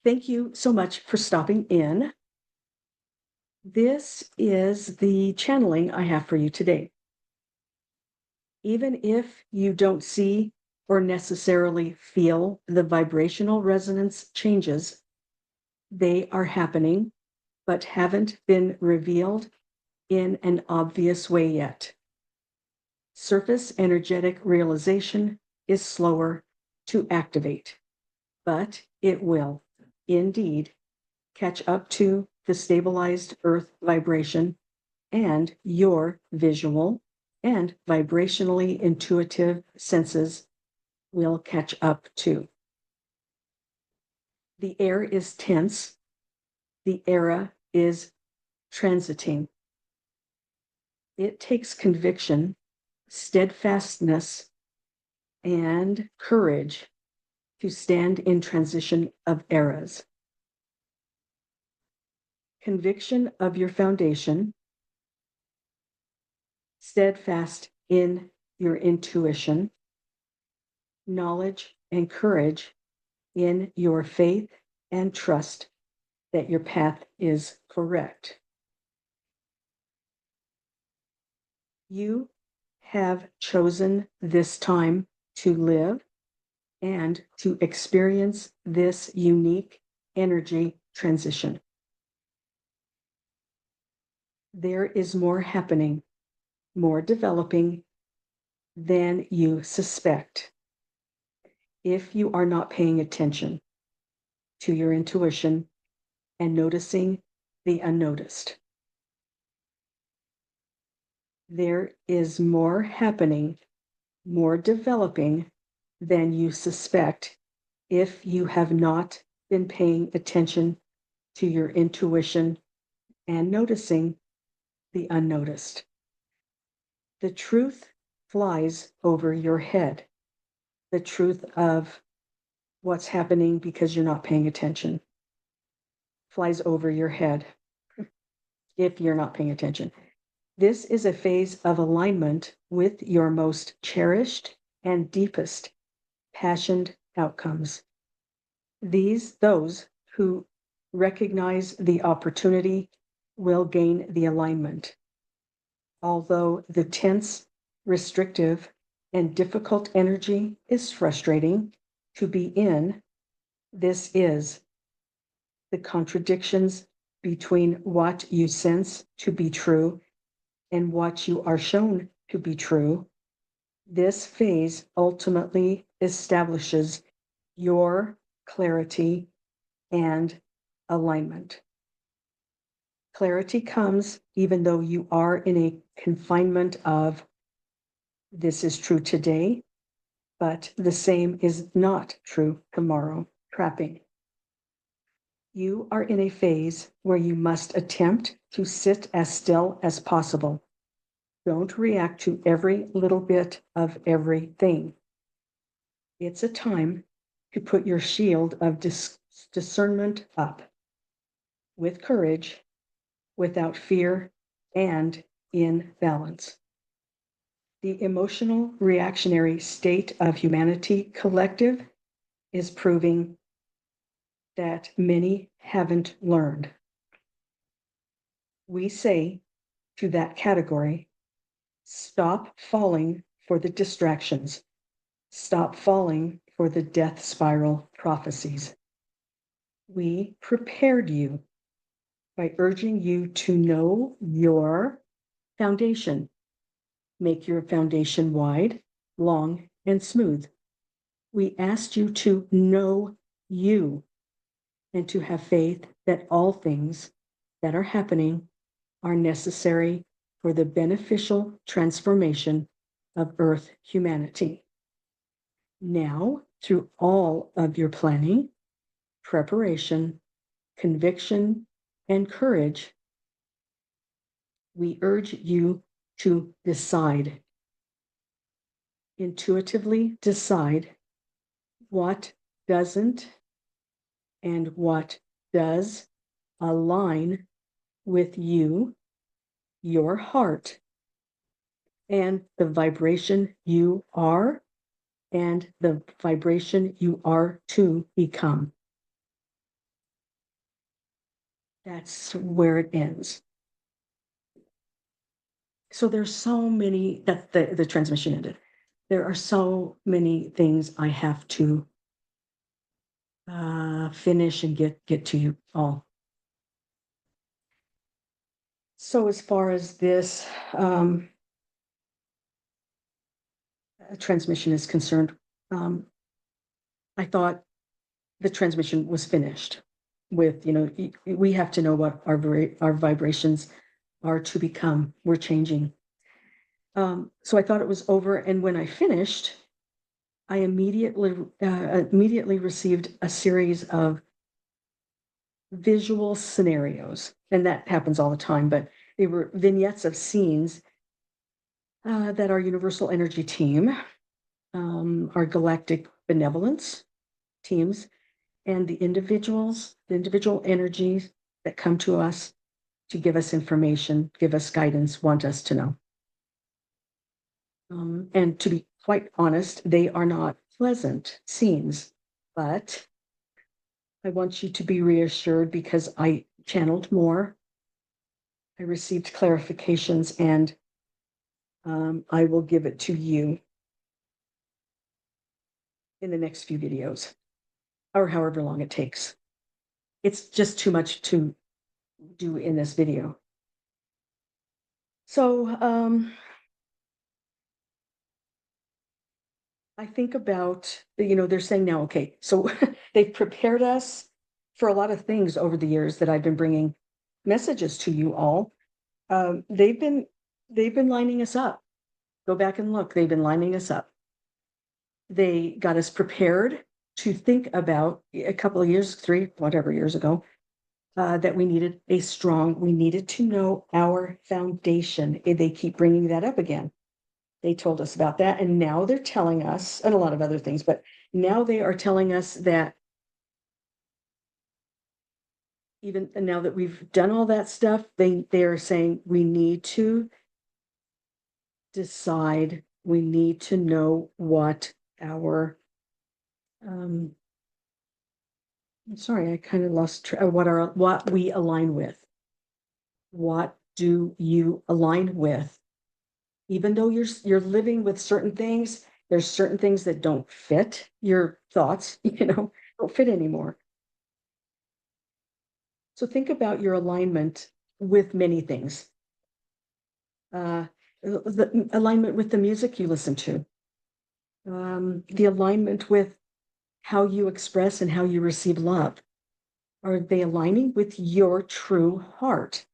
Thank you so much for stopping in. This is the channeling I have for you today. Even if you don't see or necessarily feel the vibrational resonance changes, they are happening, but haven't been revealed in an obvious way yet. Surface energetic realization is slower to activate, but it will indeed catch up to the stabilized earth vibration, and your visual and vibrationally intuitive senses will catch up too. The air is tense, the era is transiting. It takes conviction, steadfastness, and courage to stand in transition of eras. Conviction of your foundation, steadfast in your intuition, knowledge and courage in your faith and trust that your path is correct. You have chosen this time to live and to experience this unique energy transition. There is more happening, more developing than you suspect if you are not paying attention to your intuition and noticing the unnoticed. There is more happening, more developing than you suspect if you have not been paying attention to your intuition and noticing the unnoticed. The truth flies over your head. The truth of what's happening because you're not paying attention flies over your head if you're not paying attention. This is a phase of alignment with your most cherished and deepest passioned outcomes. Those who recognize the opportunity will gain the alignment. Although the tense, restrictive, and difficult energy is frustrating to be in, this is the contradictions between what you sense to be true and what you are shown to be true. This phase ultimately establishes your clarity and alignment. Clarity comes even though you are in a confinement of this is true today, but the same is not true tomorrow. Trapping. You are in a phase where you must attempt to sit as still as possible. Don't react to every little bit of everything. It's a time to put your shield of discernment up with courage, without fear, and in balance. The emotional reactionary state of humanity collective is proving that many haven't learned. We say to that category, stop falling for the distractions. Stop falling for the death spiral prophecies. We prepared you by urging you to know your foundation. Make your foundation wide, long, and smooth. We asked you to know you and to have faith that all things that are happening are necessary for the beneficial transformation of Earth humanity. Now, through all of your planning, preparation, conviction, and courage, we urge you to decide, intuitively decide what doesn't and what does align with you, your heart, and the vibration you are, and the vibration you are to become. That's where it ends. So there's so many that the transmission ended. There are so many things I have to finish and get to you all. So as far as this transmission is concerned, I thought the transmission was finished with, we have to know what our vibrations are to become. We're changing. So I thought it was over. And when I finished, I immediately received a series of visual scenarios. And that happens all the time, but they were vignettes of scenes that our universal energy team, our galactic benevolence teams, and the individual energies that come to us to give us information, give us guidance, want us to know. And to be quite honest, they are not pleasant scenes, but I want you to be reassured because I channeled more. I received clarifications, and I will give it to you in the next few videos, or however long it takes. It's just too much to do in this video. So I think about, they're saying now, okay, so they've prepared us for a lot of things over the years that I've been bringing messages to you all. They've been lining us up. Go back and look. They've been lining us up. They got us prepared to think about a couple of years, 3, whatever years ago, that we needed to know our foundation. They keep bringing that up again. They told us about that. And now they're telling us, and a lot of other things, but now they are telling us that even now that we've done all that stuff, they are saying we need to decide, we need to know what our I'm sorry, I kind of lost what we align with. What do you align with? Even though you're living with certain things, there's certain things that don't fit your thoughts, don't fit anymore. So think about your alignment with many things. The alignment with the music you listen to, the alignment with how you express and how you receive love. Are they aligning with your true heart?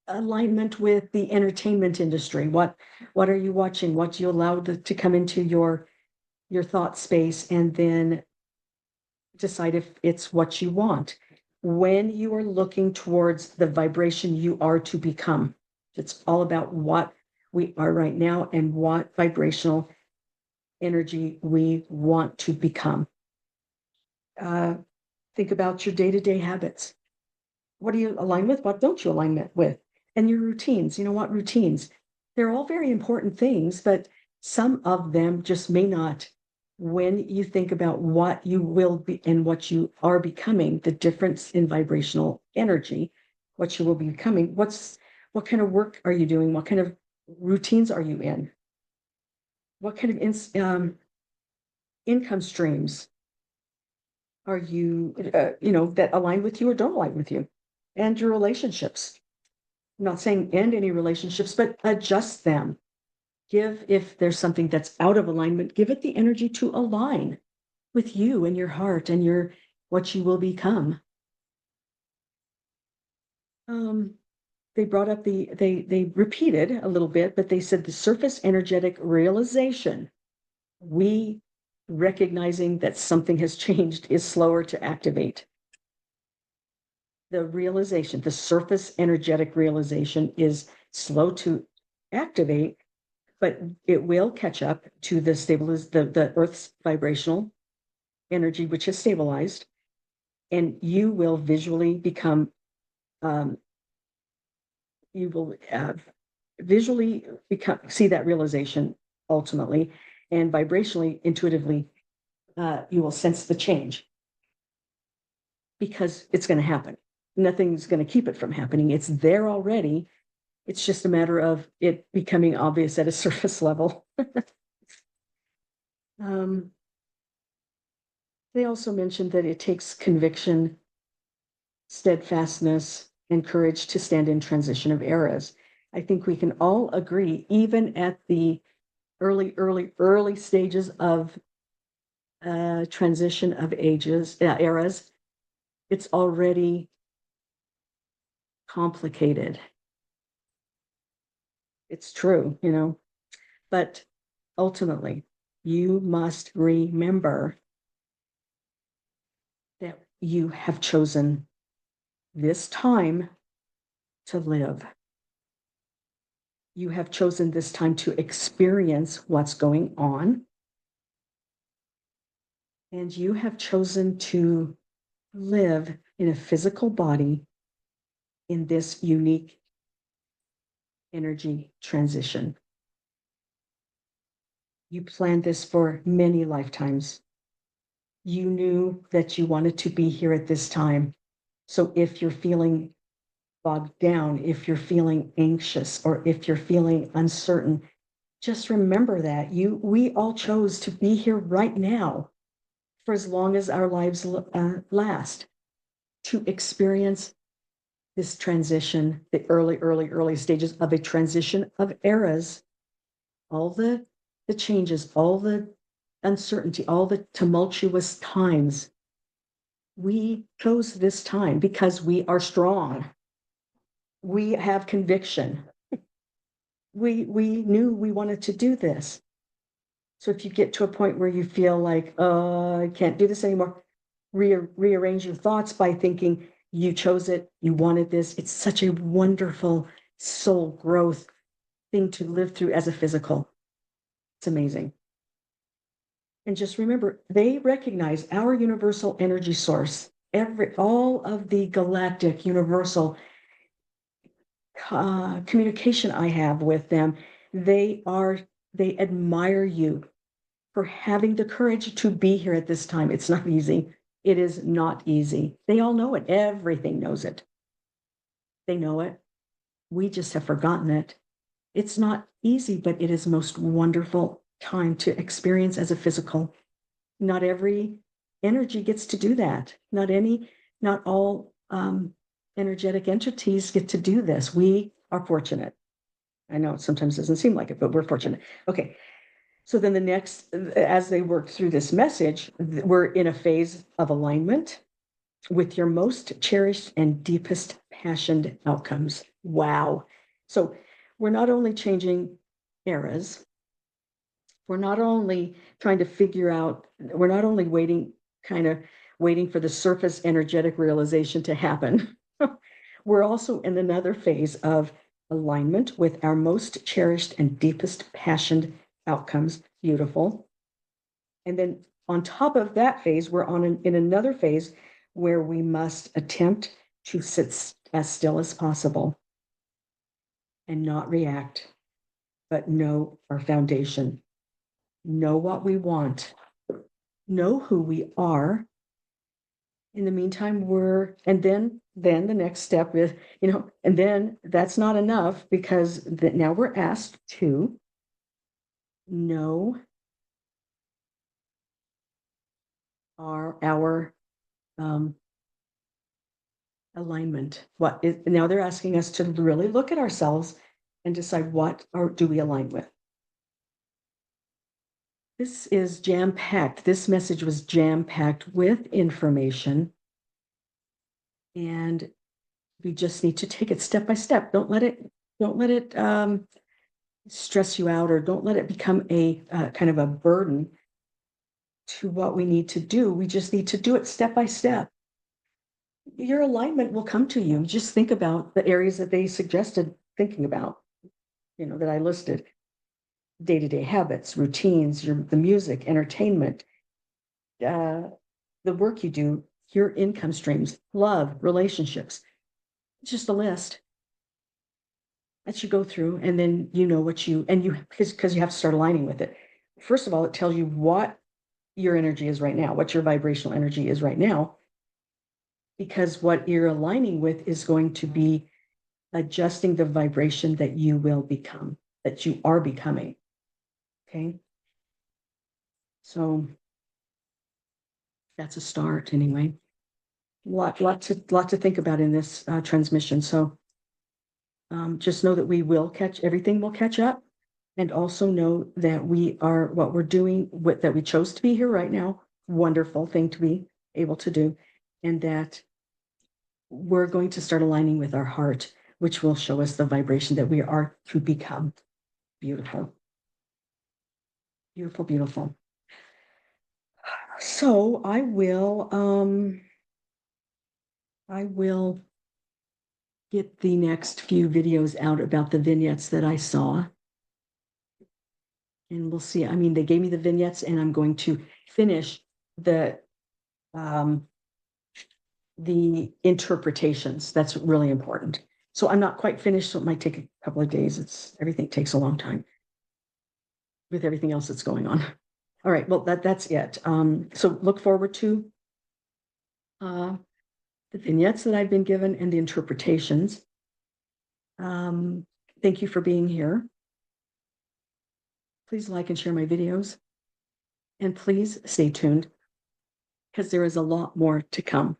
Alignment with the entertainment industry. What are you watching? What do you allow to come into your thought space, and then decide if it's what you want. When you are looking towards the vibration you are to become, it's all about what we are right now and what vibrational energy we want to become. Think about your day-to-day habits. What do you align with? What don't you align with? And your routines. What routines? They're all very important things, but some of them just may not. When you think about what you will be and what you are becoming, the difference in vibrational energy, what you will be becoming, what kind of work are you doing? What kind of routines are you in? What kind of income streams are you, that align with you or don't align with you? And your relationships. I'm not saying end any relationships, but adjust them. If there's something that's out of alignment, give it the energy to align with you and your heart and what you will become. They brought up they repeated a little bit, but they said the surface energetic realization, we recognizing that something has changed, is slower to activate. The surface energetic realization is slow to activate, but it will catch up to the Earth's vibrational energy, which has stabilized, and you will visually become, see that realization ultimately, and vibrationally, intuitively, you will sense the change. because it's going to happen. Nothing's going to keep it from happening. It's there already. It's just a matter of it becoming obvious at a surface level. They also mentioned that it takes conviction, steadfastness, and courage to stand in transition of eras. I think we can all agree, even at the early stages of transition of eras, it's already complicated. It's true, but ultimately, you must remember that you have chosen this time to live. You have chosen this time to experience what's going on. And you have chosen to live in a physical body in this unique energy transition. You planned this for many lifetimes. You knew that you wanted to be here at this time. So if you're feeling bogged down, if you're feeling anxious, or if you're feeling uncertain, just remember that we all chose to be here right now for as long as our lives last, to experience this transition, the early stages of a transition of eras, all the changes, all the uncertainty, all the tumultuous times. We chose this time because we are strong. We have conviction. We knew we wanted to do this. So if you get to a point where you feel like, oh, I can't do this anymore, rearrange your thoughts by thinking you chose it, you wanted this. It's such a wonderful soul growth thing to live through as a physical. It's amazing. And just remember, they recognize our universal energy source. All of the galactic universal communication I have with them, they admire you for having the courage to be here at this time. It's not easy. It is not easy. They all know it. Everything knows it. They know it. We just have forgotten it. It's not easy, but it is most wonderful time to experience as a physical. Not every energy gets to do that. Not all energetic entities get to do this. We are fortunate. I know it sometimes doesn't seem like it, but we're fortunate. Okay. So then as they work through this message, we're in a phase of alignment with your most cherished and deepest passioned outcomes. Wow. So we're not only changing eras, we're not only trying to figure out, we're not only waiting for the surface energetic realization to happen. We're also in another phase of alignment with our most cherished and deepest passioned outcomes. Beautiful. And then on top of that phase, we're in another phase where we must attempt to sit as still as possible and not react, but know our foundation, know what we want, know who we are. In the meantime, and then the next step is, and then that's not enough, because now we're asked to know our alignment. Now they're asking us to really look at ourselves and decide do we align with. This is jam-packed. This message was jam-packed with information, and we just need to take it step by step. Don't let it stress you out, or don't let it become a kind of a burden to what we need to do. We just need to do it step by step. Your alignment will come to you. Just think about the areas that they suggested thinking about, that I listed. Day-to-day habits, routines, the music, entertainment, the work you do, your income streams, love, relationships. It's just a list that you go through, and then because you have to start aligning with it. First of all, it tells you what your energy is right now, what your vibrational energy is right now. because what you're aligning with is going to be adjusting the vibration that you will become, that you are becoming. Okay. So that's a start anyway. Lot to think about in this transmission. So just know that everything will catch up, and also know that what we're doing, that we chose to be here right now, wonderful thing to be able to do, and that we're going to start aligning with our heart, which will show us the vibration that we are to become. Beautiful. Beautiful, beautiful. So I will get the next few videos out about the vignettes that I saw. And we'll see. I mean, they gave me the vignettes, and I'm going to finish the interpretations. That's really important. So I'm not quite finished, so it might take a couple of days. Everything takes a long time with everything else that's going on. All right, well, that's it. So look forward to the vignettes that I've been given and the interpretations. Thank you for being here. Please like and share my videos. And please stay tuned, because there is a lot more to come.